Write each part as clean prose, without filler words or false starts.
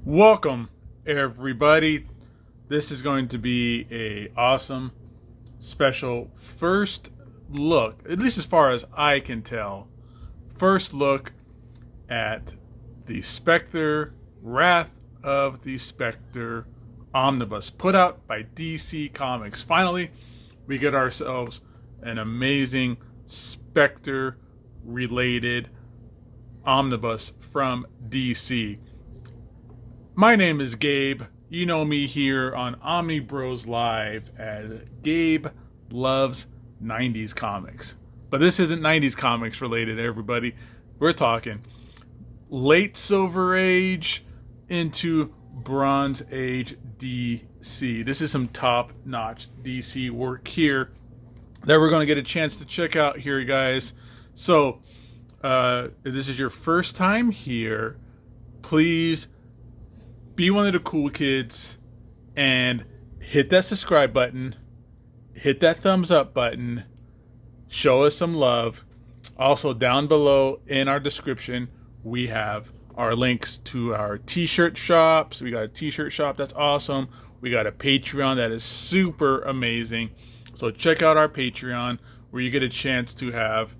Welcome, everybody. This is going to be a awesome, special first look, at least as far as I can tell, first look at the Spectre Wrath of the Spectre Omnibus, put out by DC Comics. Finally, we get ourselves an amazing Spectre-related omnibus from DC. My name is Gabe. You know me here on Omnibuscollector as Gabe Loves 90s Comics. But this isn't 90s Comics related, everybody. We're talking late Silver Age into Bronze Age DC. This is some top-notch DC work here that we're going to get a chance to check out here, guys. So, if this is your first time here, please be one of the cool kids and hit that subscribe button, hit that thumbs up button, show us some love. Also, down below in our description, we have our links to our t-shirt shops. We got a t-shirt shop that's awesome. We got a Patreon that is super amazing. So check out our Patreon where you get a chance to have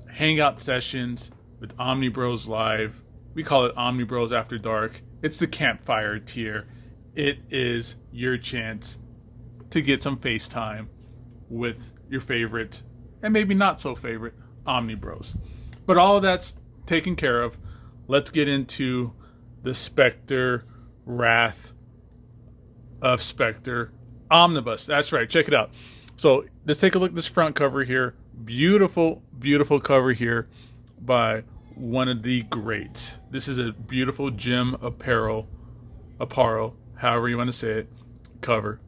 hangout sessions with Omnibroslive. We call it Omnibros After Dark. It's the campfire tier. It is your chance to get some FaceTime with your favorite, and maybe not so favorite, Omnibros. But all of that's taken care of. Let's get into the Spectre Wrath of Spectre Omnibus. That's right, check it out. So let's take a look at this front cover here. Beautiful, beautiful cover here by one of the greats. This is a beautiful Jim Aparo, however you want to say it, cover.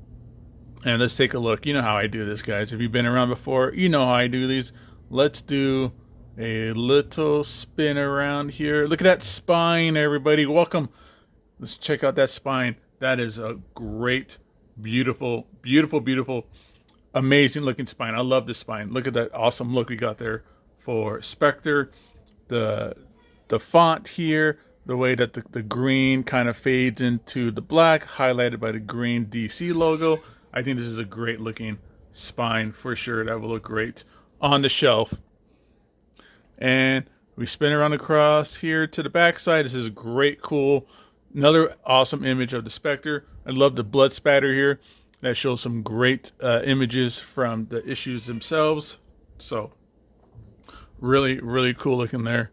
And let's take a look. You know how I do this, guys. If you've been around before, you know how I do these. Let's do a little spin around here. Look at that spine, everybody. Welcome. Let's check out that spine. That is a great, beautiful, beautiful, beautiful, amazing looking spine. I love this spine. Look at that awesome look we got there for Spectre. The font here, the way that the green kind of fades into the black, highlighted by the green DC logo. I think this is a great looking spine for sure. That will look great on the shelf. And we spin around across here to the back side. This is a great, cool, another awesome image of the Spectre. I love the blood spatter here. That shows some great images from the issues themselves. So really, really cool looking there.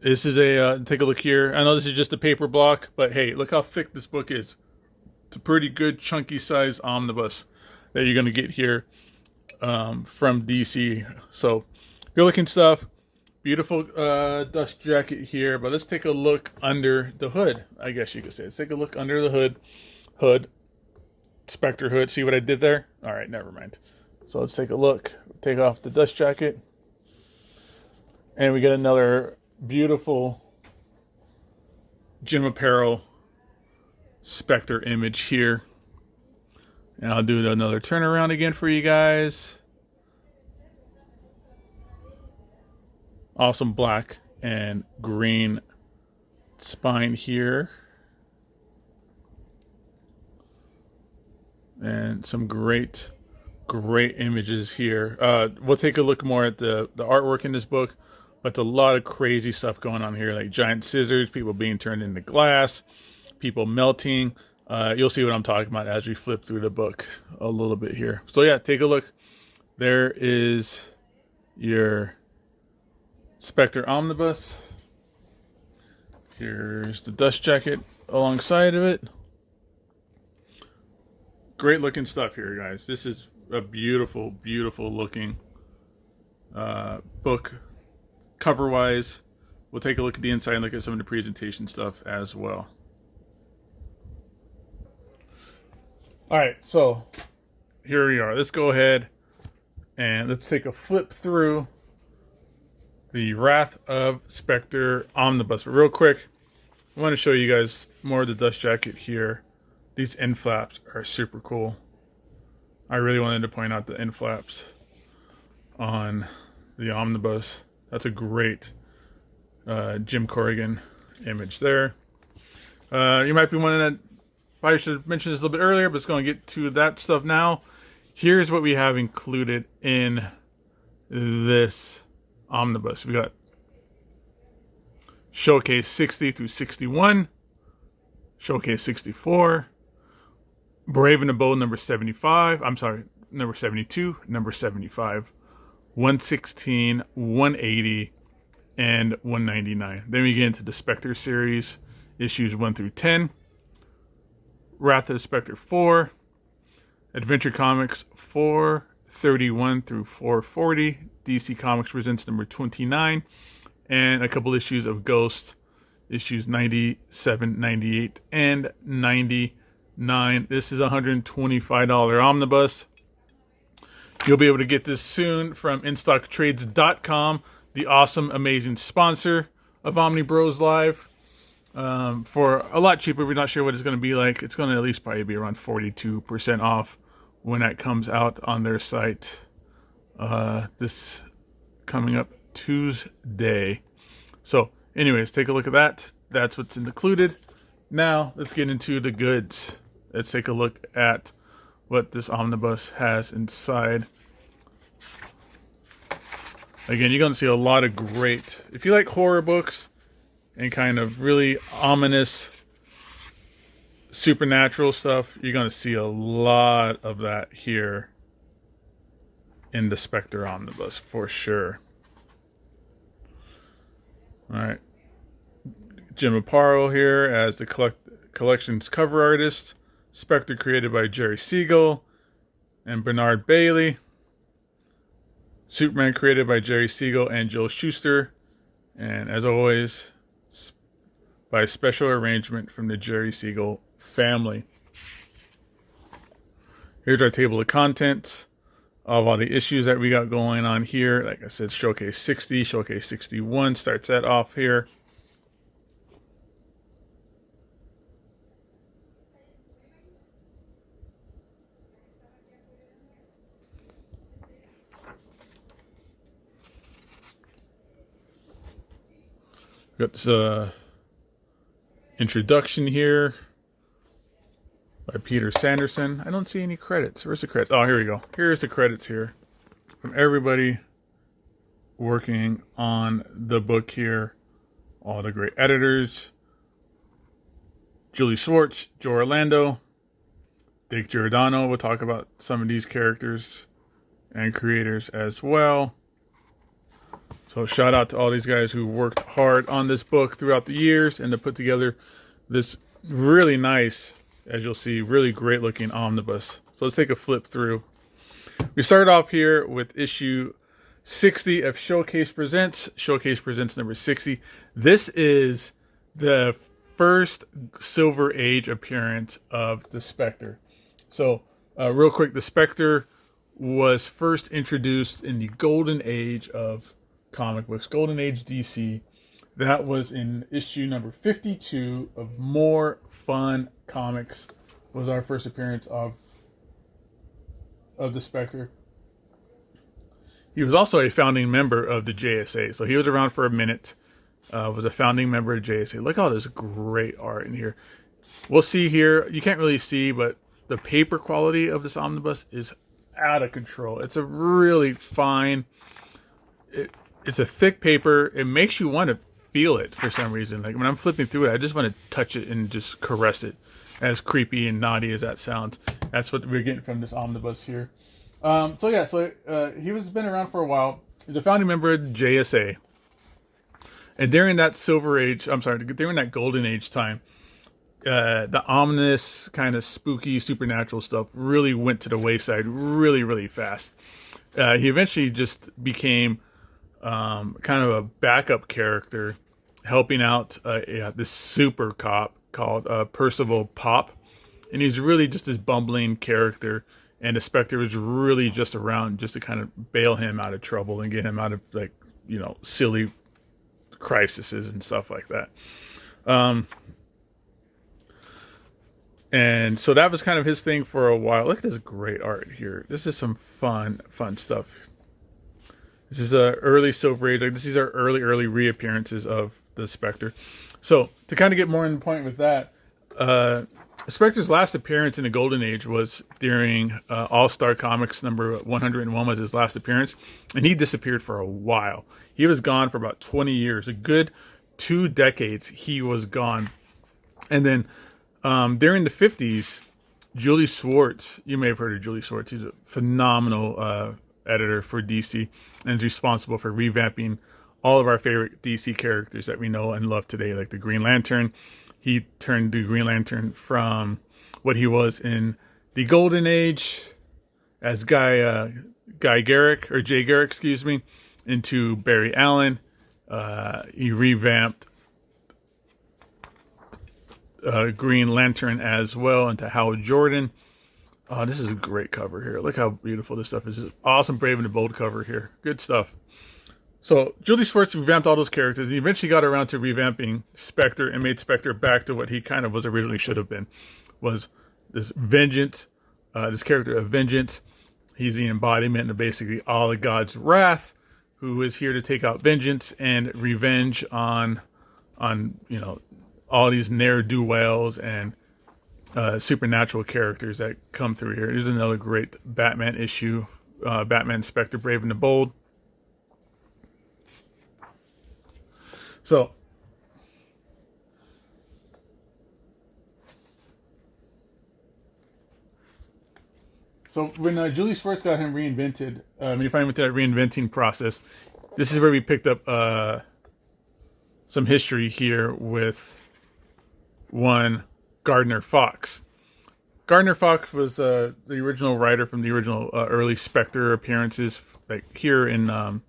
This is a, take a look here. I know this is just a paper block, but hey, look how thick this book is. It's a pretty good chunky size omnibus that you're going to get here from DC. So good looking stuff. Beautiful dust jacket here, but let's take a look under the hood, I guess you could say. Let's take a look under the hood. Spectre hood. See what I did there? All right, never mind. So let's take a look. Take off the dust jacket. And we get another beautiful Jim Aparo Spectre image here. And I'll do another turnaround again for you guys. Awesome black and green spine here. And some great images here. We'll take a look more at the artwork in this book. But a lot of crazy stuff going on here, like giant scissors, people being turned into glass, people melting. You'll see what I'm talking about as we flip through the book a little bit here. So yeah, take a look. There is your Spectre Omnibus. Here's the dust jacket alongside of it. Great looking stuff here, guys. This is a beautiful, beautiful looking book. Cover wise, we'll take a look at the inside and look at some of the presentation stuff as well. All right, so here we are. Let's go ahead and let's take a flip through the Wrath of Spectre Omnibus. But real quick, I want to show you guys more of the dust jacket here. These end flaps are super cool. I really wanted to point out the end flaps on the omnibus. That's a great Jim Corrigan image there. You might be wondering that probably should have mentioned this a little bit earlier, but it's going to get to that stuff now. Here's what we have included in this omnibus. We got Showcase 60 through 61, Showcase 64, Brave and the Bold number 75. I'm sorry, number 72, number 75, 116, 180, and 199. Then we get into the Spectre series, issues 1 through 10. Wrath of the Spectre 4. Adventure Comics 431 through 440. DC Comics presents number 29. And a couple issues of Ghost, issues 97, 98, and 99. This is a $125 omnibus. You'll be able to get this soon from InStockTrades.com, the awesome, amazing sponsor of Omnibroslive. For a lot cheaper. We're not sure what it's going to be like. It's going to at least probably be around 42% off when that comes out on their site. This coming up Tuesday. So anyways, take a look at that. That's what's included. Now let's get into the goods. Let's take a look at what this omnibus has inside. Again, you're going to see a lot of great, if you like horror books and kind of really ominous supernatural stuff, you're going to see a lot of that here in the Spectre Omnibus for sure. All right. Jim Aparo here as the collection's cover artist. Spectre created by Jerry Siegel and Bernard Bailey. Superman created by Jerry Siegel and Joe Shuster. And as always, by special arrangement from the Jerry Siegel family. Here's our table of contents of all the issues that we got going on here. Like I said, Showcase 60, Showcase 61 starts that off here. Got this introduction here by Peter Sanderson. I don't see any credits. Where's the credits? Oh, here we go. Here's the credits here from everybody working on the book here. All the great editors. Julie Schwartz, Joe Orlando, Dick Giordano. We'll talk about some of these characters and creators as well. So shout out to all these guys who worked hard on this book throughout the years and to put together this really nice, as you'll see, really great looking omnibus. So let's take a flip through. We start off here with issue 60 of Showcase Presents. Showcase Presents number 60. This is the first Silver Age appearance of the Spectre. So real quick, the Spectre was first introduced in the Golden Age of comic books, Golden Age DC. That was in issue number 52 of More Fun Comics. Was our first appearance of the Spectre. He was also a founding member of the JSA, so he was around for a minute. Was a founding member of JSA. Look at all this great art in here. We'll see here. You can't really see, but the paper quality of this omnibus is out of control. It's a really fine. It's a thick paper. It makes you want to feel it for some reason. Like when I'm flipping through it, I just want to touch it and just caress it. As creepy and naughty as that sounds, that's what we're getting from this omnibus here. He was been around for a while. He's a founding member of JSA. And during that during that Golden Age time, the ominous kind of spooky supernatural stuff really went to the wayside really, really fast. He eventually just became kind of a backup character, helping out this super cop called Percival Pop. And he's really just this bumbling character. And the Spectre was really just around just to kind of bail him out of trouble and get him out of, like, you know, silly crises and stuff like that. And so that was kind of his thing for a while. Look at this great art here. This is some fun stuff. This is a early Silver Age. Like, these are early reappearances of the Spectre. So to kind of get more in the point with that, Spectre's last appearance in the Golden Age was during All-Star Comics number 101 was his last appearance, and he disappeared for a while. He was gone for about 20 years, a good 2 decades he was gone. And then during the 50s, Julie Swartz, you may have heard of Julie Swartz, he's a phenomenal editor for DC and is responsible for revamping all of our favorite DC characters that we know and love today, like the Green Lantern. He turned the Green Lantern from what he was in the Golden Age as Jay Garrick, excuse me, into Barry Allen. He revamped Green Lantern as well into Hal Jordan. Oh, this is a great cover here. Look how beautiful this stuff is. This is awesome Brave and the Bold cover here. Good stuff. So Julie Swartz revamped all those characters. He eventually got around to revamping Spectre and made Spectre back to what he kind of was originally should have been. Was this vengeance, this character of vengeance. He's the embodiment of basically all of God's wrath, who is here to take out vengeance and revenge on all these ne'er-do-wells and supernatural characters that come through here. Here's another great Batman issue, Batman Spectre Brave and the Bold. So when Julie Swartz got him reinvented, when he finally went through that reinventing process, this is where we picked up some history here with one Gardner Fox. Gardner Fox was the original writer from the original early Spectre appearances, like here in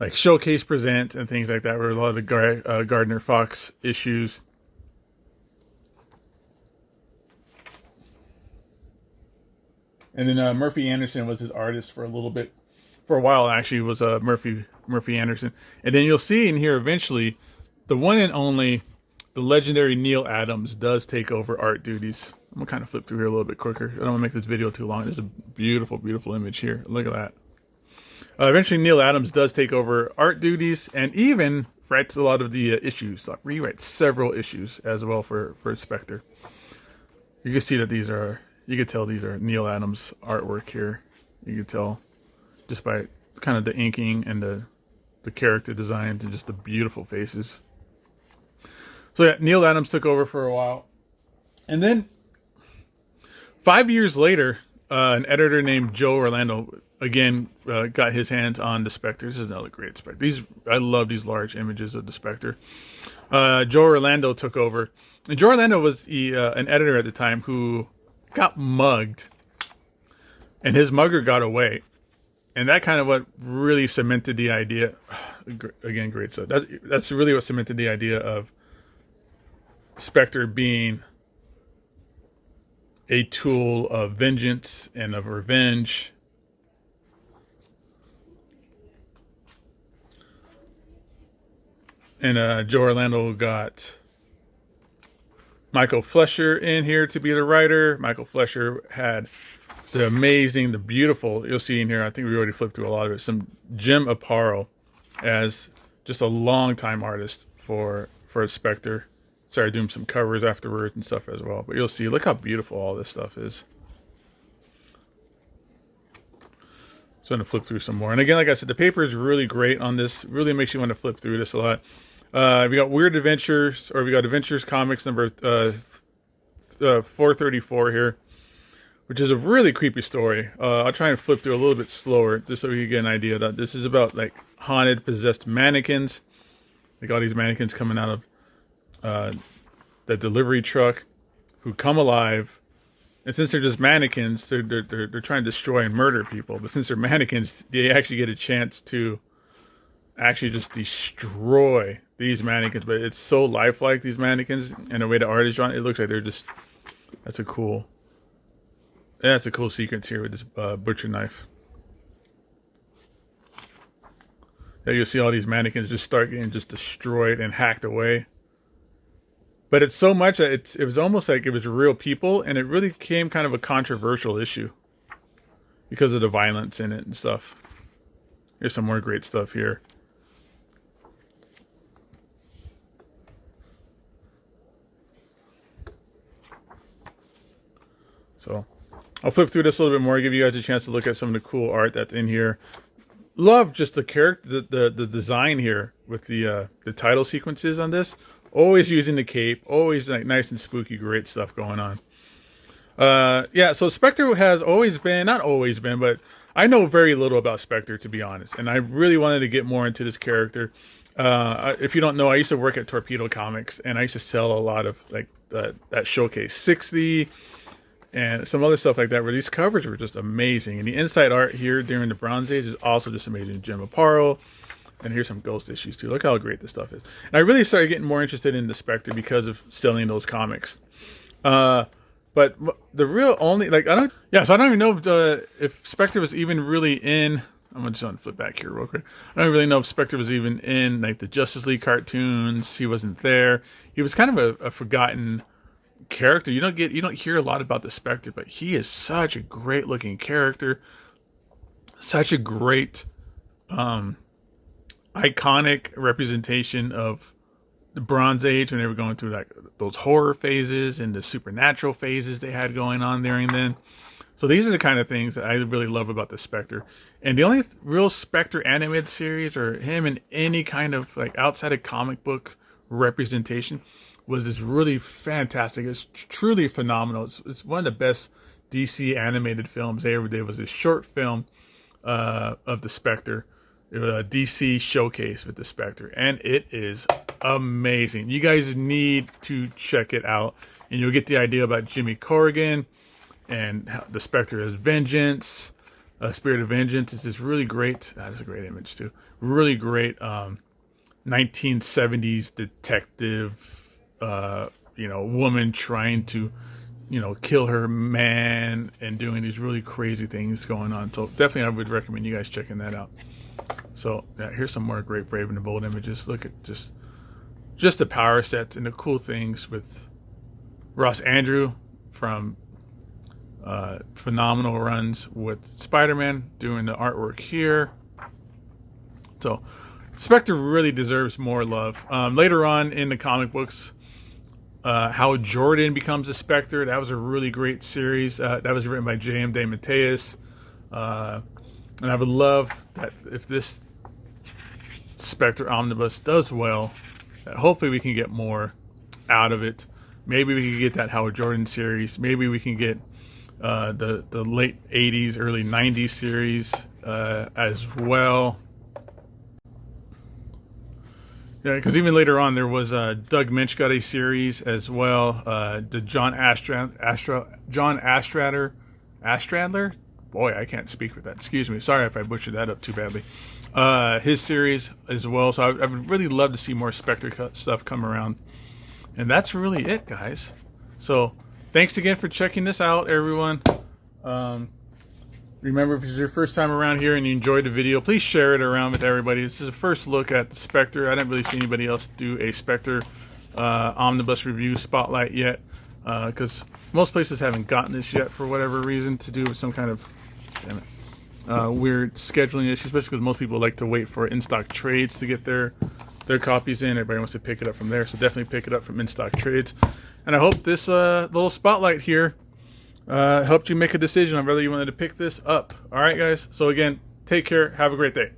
like Showcase Present and things like that, were a lot of the Gardner Fox issues. And then Murphy Anderson was his artist for a little bit. For a while, actually, was Murphy Anderson. And then you'll see in here eventually, the one and only, the legendary Neil Adams does take over art duties. I'm going to kind of flip through here a little bit quicker. I don't want to make this video too long. There's a beautiful, beautiful image here. Look at that. Eventually, Neil Adams does take over art duties and even writes a lot of the issues. Like, rewrites several issues as well for Spectre. You can see that these are, you can tell these are Neil Adams artwork here. You can tell just by kind of the inking and the character designs and just the beautiful faces. So yeah, Neil Adams took over for a while. And then 5 years later, an editor named Joe Orlando again got his hands on the Spectre. This is another great Spectre. I love these large images of the Spectre. Joe Orlando took over. And Joe Orlando was an editor at the time who got mugged. And his mugger got away. And that kind of what really cemented the idea. Again, great stuff. That's really what cemented the idea of Spectre being a tool of vengeance and of revenge. And Joe Orlando got Michael Fleischer in here to be the writer. Michael Fleischer had the amazing, the beautiful, you'll see in here, I think we already flipped through a lot of it, some Jim Aparo as just a long-time artist for Spectre. Started doing some covers afterwards and stuff as well. But you'll see, look how beautiful all this stuff is. So I'm going to flip through some more. And again, like I said, the paper is really great on this. Really makes you want to flip through this a lot. We got Weird Adventures, or we got Adventures Comics number 434 here, which is a really creepy story. I'll try and flip through a little bit slower just so you get an idea that this is about like haunted, possessed mannequins. Like all these mannequins coming out of the delivery truck who come alive. And since they're just mannequins, they're trying to destroy and murder people. But since they're mannequins, they actually get a chance to actually just destroy these mannequins. But it's so lifelike, these mannequins, and the way the art is drawn, it looks like they're just, that's a cool sequence here with this butcher knife. There you'll see all these mannequins just start getting just destroyed and hacked away. But it's so much that it was almost like it was real people, and it really became kind of a controversial issue because of the violence in it and stuff. Here's some more great stuff here. So I'll flip through this a little bit more, give you guys a chance to look at some of the cool art that's in here. Love just the character, the design here with the title sequences on this. Always using the cape, always like nice and spooky, great stuff going on. Yeah, so Spectre has always been, not always been, but I know very little about Spectre, to be honest, and I really wanted to get more into this character. If you don't know, I used to work at Torpedo Comics, and I used to sell a lot of like that Showcase 60 and some other stuff like that, where these covers were just amazing. And the inside art here during the Bronze Age is also just amazing. Jim Aparo. And here's some Ghost issues too. Look how great this stuff is. And I really started getting more interested in the Spectre because of selling those comics. But the real only, like, so I don't even know if Spectre was even really in, I'm just going to flip back here real quick. I don't really know if Spectre was even in like the Justice League cartoons. He wasn't there. He was kind of a forgotten character. You don't hear a lot about the Spectre, but he is such a great looking character. Such a great, iconic representation of the Bronze Age when they were going through like those horror phases and the supernatural phases they had going on during then. So these are the kind of things that I really love about the Spectre. And the only real Spectre animated series or him in any kind of like outside of comic book representation was this really fantastic. It's truly phenomenal. It's one of the best DC animated films they ever did. It was this short film of the Spectre. It was a DC showcase with the Spectre, and it is amazing. You guys need to check it out, and you'll get the idea about Jimmy Corrigan and how the Spectre has vengeance, Spirit of Vengeance. It's this really great. That is a great image too. Really great 1970s detective, woman trying to, kill her man and doing these really crazy things going on. So definitely, I would recommend you guys checking that out. So yeah, here's some more great Brave and the Bold images. Look at just the power sets and the cool things with Ross Andrew from phenomenal runs with Spider-Man doing the artwork here. So Spectre really deserves more love. Later on in the comic books, how Jordan becomes a Spectre. That was a really great series. That was written by J.M. DeMatteis. And I would love that if this Spectre Omnibus does well, that hopefully we can get more out of it. Maybe we can get that Howard Jordan series. Maybe we can get the late 80s, early 90s series as well. Yeah, because even later on there was Doug Minch got a series as well. The John Astradler. Boy, I can't speak with that. Excuse me. Sorry if I butchered that up too badly. His series as well. So I would really love to see more Spectre stuff come around. And that's really it, guys. So thanks again for checking this out, everyone. Remember, if it's your first time around here and you enjoyed the video, please share it around with everybody. This is a first look at the Spectre. I didn't really see anybody else do a Spectre Omnibus review spotlight yet, because most places haven't gotten this yet for whatever reason, to do with some kind of weird scheduling issue, especially because most people like to wait for in-stock trades to get their copies in. Everybody wants to pick it up from there, so definitely pick it up from in-stock trades. And I hope this little spotlight here helped you make a decision on whether you wanted to pick this up. All right, guys. So again, take care. Have a great day.